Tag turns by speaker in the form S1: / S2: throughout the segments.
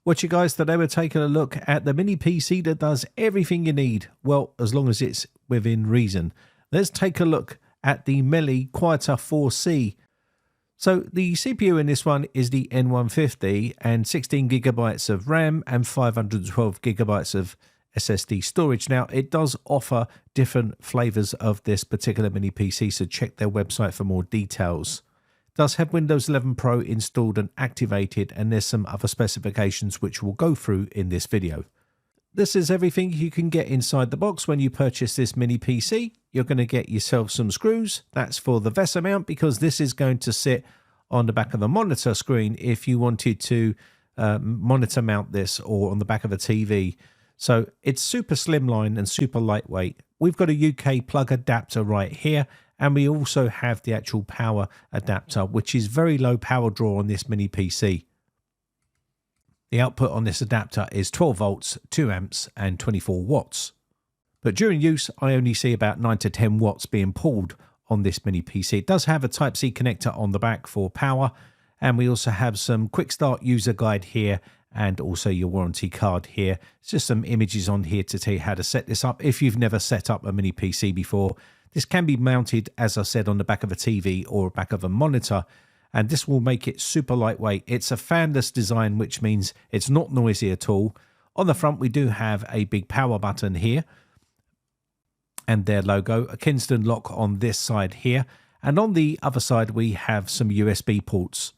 S1: What you guys, today we're taking a look at the mini PC that does everything you need. Well, as long as it's within reason. Let's take a look at the MeLE Quieter 4C. So the CPU in this one is the N150 and 16 gigabytes of RAM and 512 gigabytes of SSD storage. Now, it does offer different flavors of this particular mini PC, so check their website for more details. It does have Windows 11 Pro installed and activated, and there's some other specifications which we'll go through in this video. This is everything you can get inside the box when you purchase this mini PC. You're going to get yourself some screws. That's for the VESA mount, because this is going to sit on the back of a monitor screen if you wanted to monitor mount this, or on the back of a TV. So it's super slimline and super lightweight. We've got a UK plug adapter right here, and we also have the actual power adapter, which is very low power draw on this mini PC. The output on this adapter is 12 volts, 2 amps and 24 watts. But during use, I only see about 9 to 10 watts being pulled on this mini PC. It does have a Type-C connector on the back for power, and we also have some quick start user guide here, and also your warranty card here. It's just some images on here to tell you how to set this up if you've never set up a mini PC before. This can be mounted, as I said, on the back of a TV or back of a monitor, and this will make it super lightweight. It's a fanless design, which means it's not noisy at all. On the front, we do have a big power button here and their logo, a Kingston lock on this side here, and on the other side we have some USB ports.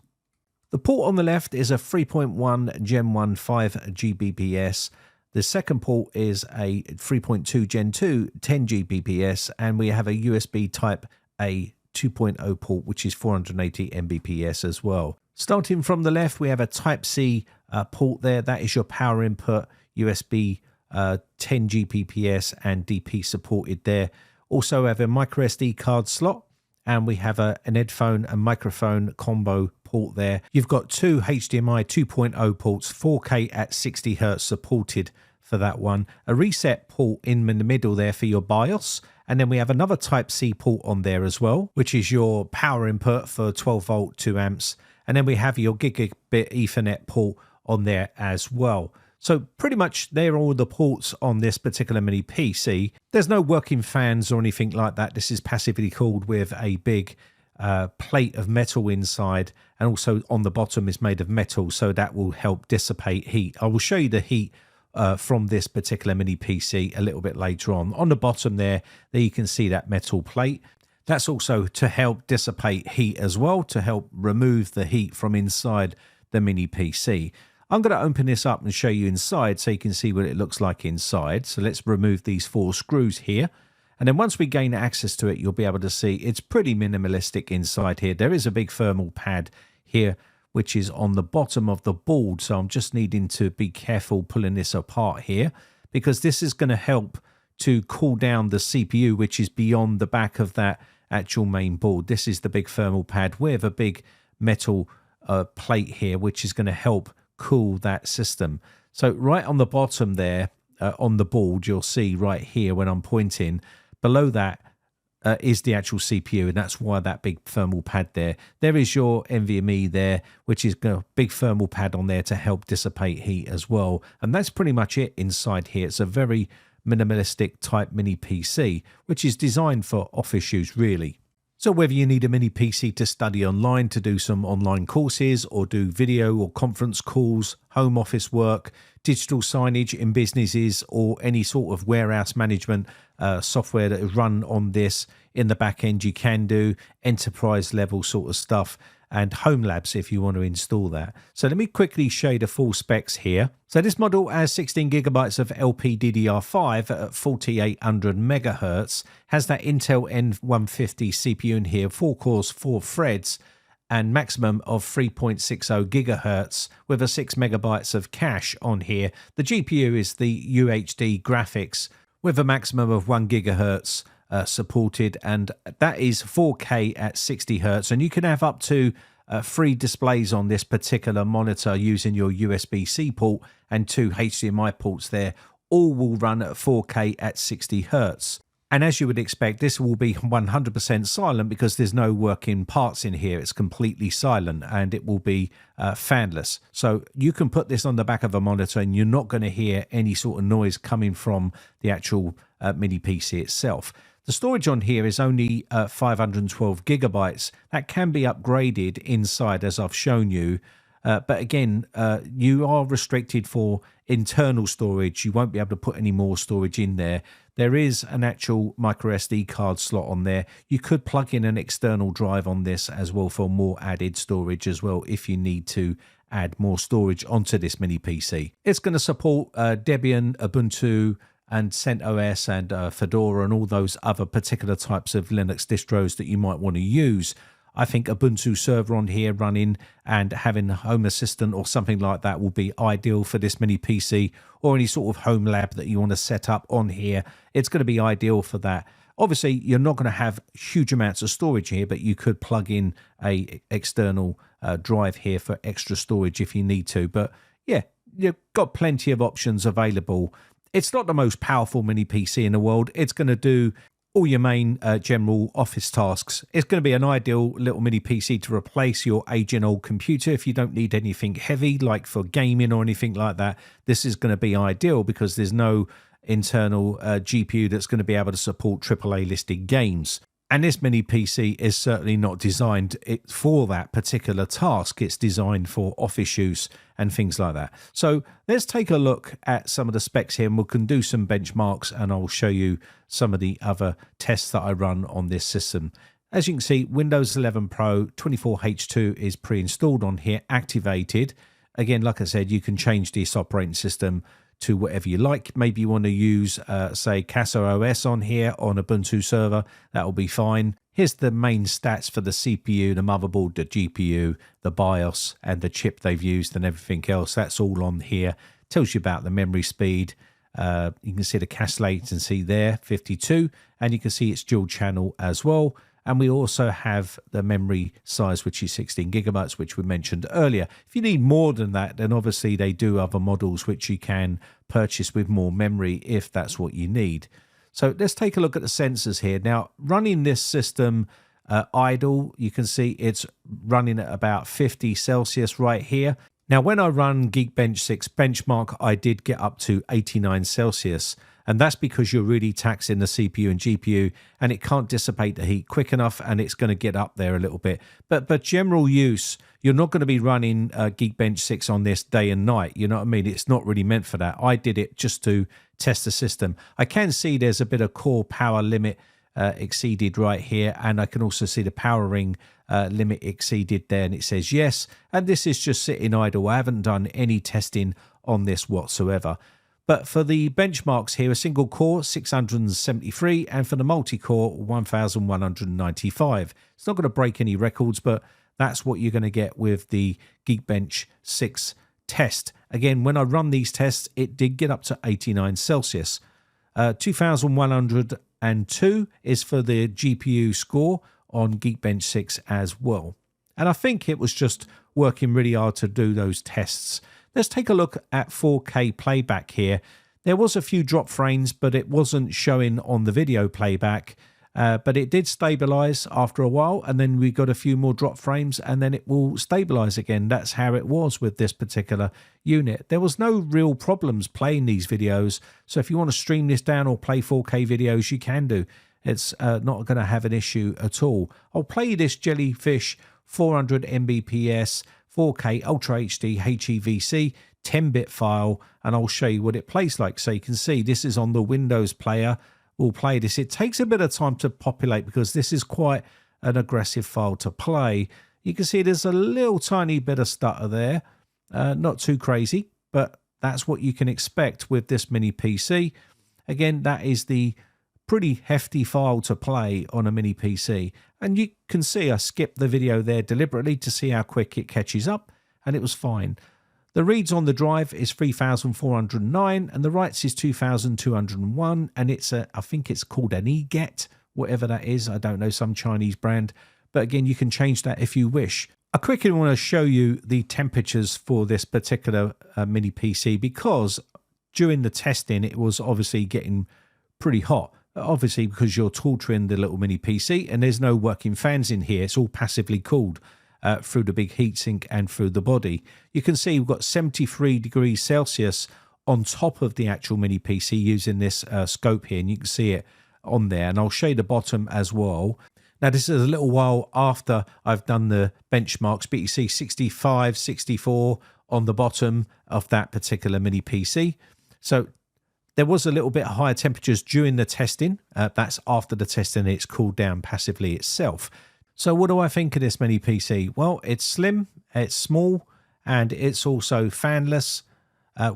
S1: The port on the left is a 3.1 Gen 1 5 Gbps. The second port is a 3.2 Gen 2 10 Gbps, and we have a USB Type A 2.0 port, which is 480 Mbps as well. Starting from the left, we have a Type-C port there. That is your power input, USB 10 Gbps and DP supported there. Also have a micro SD card slot, and we have an headphone and microphone combo port there. You've got two HDMI 2.0 ports, 4K at 60 Hz supported for that one. A reset port in the middle there for your BIOS. And then we have another Type-C port on there as well, which is your power input for 12 volt, 2 amps. And then we have your gigabit Ethernet port on there as well. So pretty much they're all the ports on this particular mini PC. There's no working fans or anything like that. This is passively cooled with a big plate of metal inside, and also on the bottom is made of metal, so that will help dissipate heat. I will show you the heat from this particular mini PC a little bit later on. On the bottom there you can see that metal plate. That's also to help dissipate heat as well, to help remove the heat from inside the mini PC. I'm going to open this up and show you inside so you can see what it looks like inside. So let's remove these 4 screws here. And then once we gain access to it, you'll be able to see it's pretty minimalistic inside here. There is a big thermal pad here, which is on the bottom of the board. So I'm just needing to be careful pulling this apart here, because this is going to help to cool down the CPU, which is beyond the back of that actual main board. This is the big thermal pad with a big metal plate here, which is going to help cool that system. So right on the bottom there on the board, you'll see right here when I'm pointing, below that is the actual CPU, and that's why that big thermal pad there. There is your NVMe there, which is a big thermal pad on there to help dissipate heat as well. And that's pretty much it inside here. It's a very minimalistic type mini PC, which is designed for office use really. So whether you need a mini PC to study online, to do some online courses, or do video or conference calls, home office work, digital signage in businesses, or any sort of warehouse management software that is run on this in the back end, you can do enterprise level sort of stuff, and home labs if you want to install that. So let me quickly show you the full specs here. So this model has 16 gigabytes of LPDDR5 at 4800 megahertz, has that Intel N150 CPU in here, 4 cores, 4 threads, and maximum of 3.60 gigahertz with a 6 megabytes of cache on here. The GPU is the UHD graphics with a maximum of 1 gigahertz supported, and that is 4K at 60 Hz, and you can have up to 3 displays on this particular monitor using your USB-C port and 2 HDMI ports there. All will run at 4K at 60 Hz. And as you would expect, this will be 100% silent because there's no working parts in here. It's completely silent, and it will be fanless. So you can put this on the back of a monitor and you're not going to hear any sort of noise coming from the actual mini PC itself. The storage on here is only 512 gigabytes. That can be upgraded inside, as I've shown you. But again, you are restricted for internal storage. You won't be able to put any more storage in there. There is an actual micro SD card slot on there. You could plug in an external drive on this as well for more added storage as well if you need to add more storage onto this mini PC. It's going to support Debian, Ubuntu, and CentOS and Fedora and all those other particular types of Linux distros that you might want to use. I think Ubuntu server on here running and having Home Assistant or something like that will be ideal for this mini PC, or any sort of home lab that you want to set up on here. It's going to be ideal for that. Obviously, you're not going to have huge amounts of storage here, but you could plug in a external drive here for extra storage if you need to. But yeah, you've got plenty of options available. It's not the most powerful mini PC in the world. It's going to do all your main general office tasks. It's going to be an ideal little mini PC to replace your aging old computer if you don't need anything heavy like for gaming or anything like that. This is going to be ideal because there's no internal GPU that's going to be able to support AAA listed games. And this mini PC is certainly not designed for that particular task. It's designed for office use and things like that. So let's take a look at some of the specs here, and we can do some benchmarks, and I'll show you some of the other tests that I run on this system. As you can see, Windows 11 Pro 24H2 is pre-installed on here, activated. Again, like I said, you can change this operating system to whatever you like. Maybe you want to use, say, Casa OS on here on Ubuntu server. That will be fine. Here's the main stats for the CPU, the motherboard, the GPU, the BIOS, and the chip they've used and everything else. That's all on here. Tells you about the memory speed. You can see the cache latency there, 52, and you can see it's dual channel as well. And we also have the memory size, which is 16 gigabytes, which we mentioned earlier. If you need more than that, then obviously they do other models which you can purchase with more memory if that's what you need. So let's take a look at the sensors here. Now, running this system idle, you can see it's running at about 50 Celsius right here. Now, when I run Geekbench 6 benchmark, I did get up to 89 Celsius. And that's because you're really taxing the CPU and GPU, and it can't dissipate the heat quick enough, and it's going to get up there a little bit. But general use, you're not going to be running Geekbench 6 on this day and night. You know what I mean? It's not really meant for that. I did it just to test the system. I can see there's a bit of core power limit exceeded right here, and I can also see the powering limit exceeded there, and it says yes. And this is just sitting idle. I haven't done any testing on this whatsoever. But for the benchmarks here, a single core 673, and for the multi-core 1195. It's not going to break any records, but that's what you're going to get with the Geekbench 6 test. Again, when I run these tests, it did get up to 89 Celsius. 2102 is for the GPU score on Geekbench 6 as well. And I think it was just working really hard to do those tests. Let's take a look at 4K playback here. There was a few drop frames, but it wasn't showing on the video playback. But it did stabilize after a while, and then we got a few more drop frames, and then it will stabilize again. That's how it was with this particular unit. There was no real problems playing these videos. So if you want to stream this down or play 4K videos, you can do. It's not going to have an issue at all. I'll play this Jellyfish 400 Mbps 4K Ultra HD HEVC 10-bit file, and I'll show you what it plays like. So you can see this is on the Windows player. We'll play this. It takes a bit of time to populate because this is quite an aggressive file to play. You can see there's a little tiny bit of stutter there. Not too crazy, but that's what you can expect with this mini PC. Again, that is the pretty hefty file to play on a mini PC. And you can see I skipped the video there deliberately to see how quick it catches up, and it was fine. The reads on the drive is 3,409 and the writes is 2,201, and it's I think it's called an eGet, whatever that is. I don't know, some Chinese brand. But again, you can change that if you wish. I quickly want to show you the temperatures for this particular mini PC, because during the testing it was obviously getting pretty hot. obviously because you're torturing the little mini PC, and there's no working fans in here. It's all passively cooled through the big heatsink and through the body. You can see we've got 73 degrees Celsius on top of the actual mini PC using this scope here, and you can see it on there, and I'll show you the bottom as well. Now this is a little while after I've done the benchmarks, but you see 65, 64 on the bottom of that particular mini PC. So there was a little bit higher temperatures during the testing. That's after the testing, it's cooled down passively itself. So what do I think of this mini PC? Well, it's slim, it's small, and it's also fanless,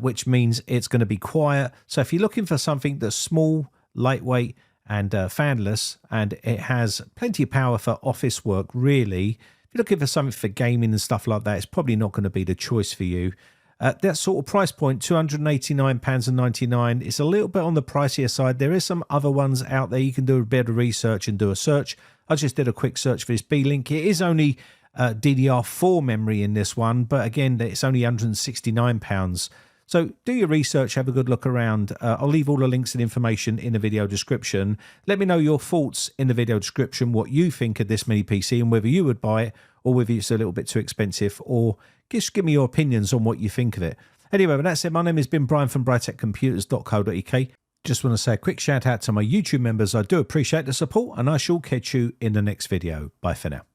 S1: which means it's going to be quiet. So if you're looking for something that's small, lightweight, and fanless, and it has plenty of power for office work, really, if you're looking for something for gaming and stuff like that, it's probably not going to be the choice for you. That sort of price point, £289.99, it's a little bit on the pricier side. There is some other ones out there. You can do a bit of research and do a search. I just did a quick search for this B-Link. It is only DDR4 memory in this one, but again, it's only £169. So do your research, have a good look around. I'll leave all the links and information in the video description. Let me know your thoughts in the video description, what you think of this mini PC and whether you would buy it or whether it's a little bit too expensive, or just give me your opinions on what you think of it. Anyway, with that said, my name has been Brian from BritecComputers.co.uk. Just want to say a quick shout out to my YouTube members. I do appreciate the support, and I shall catch you in the next video. Bye for now.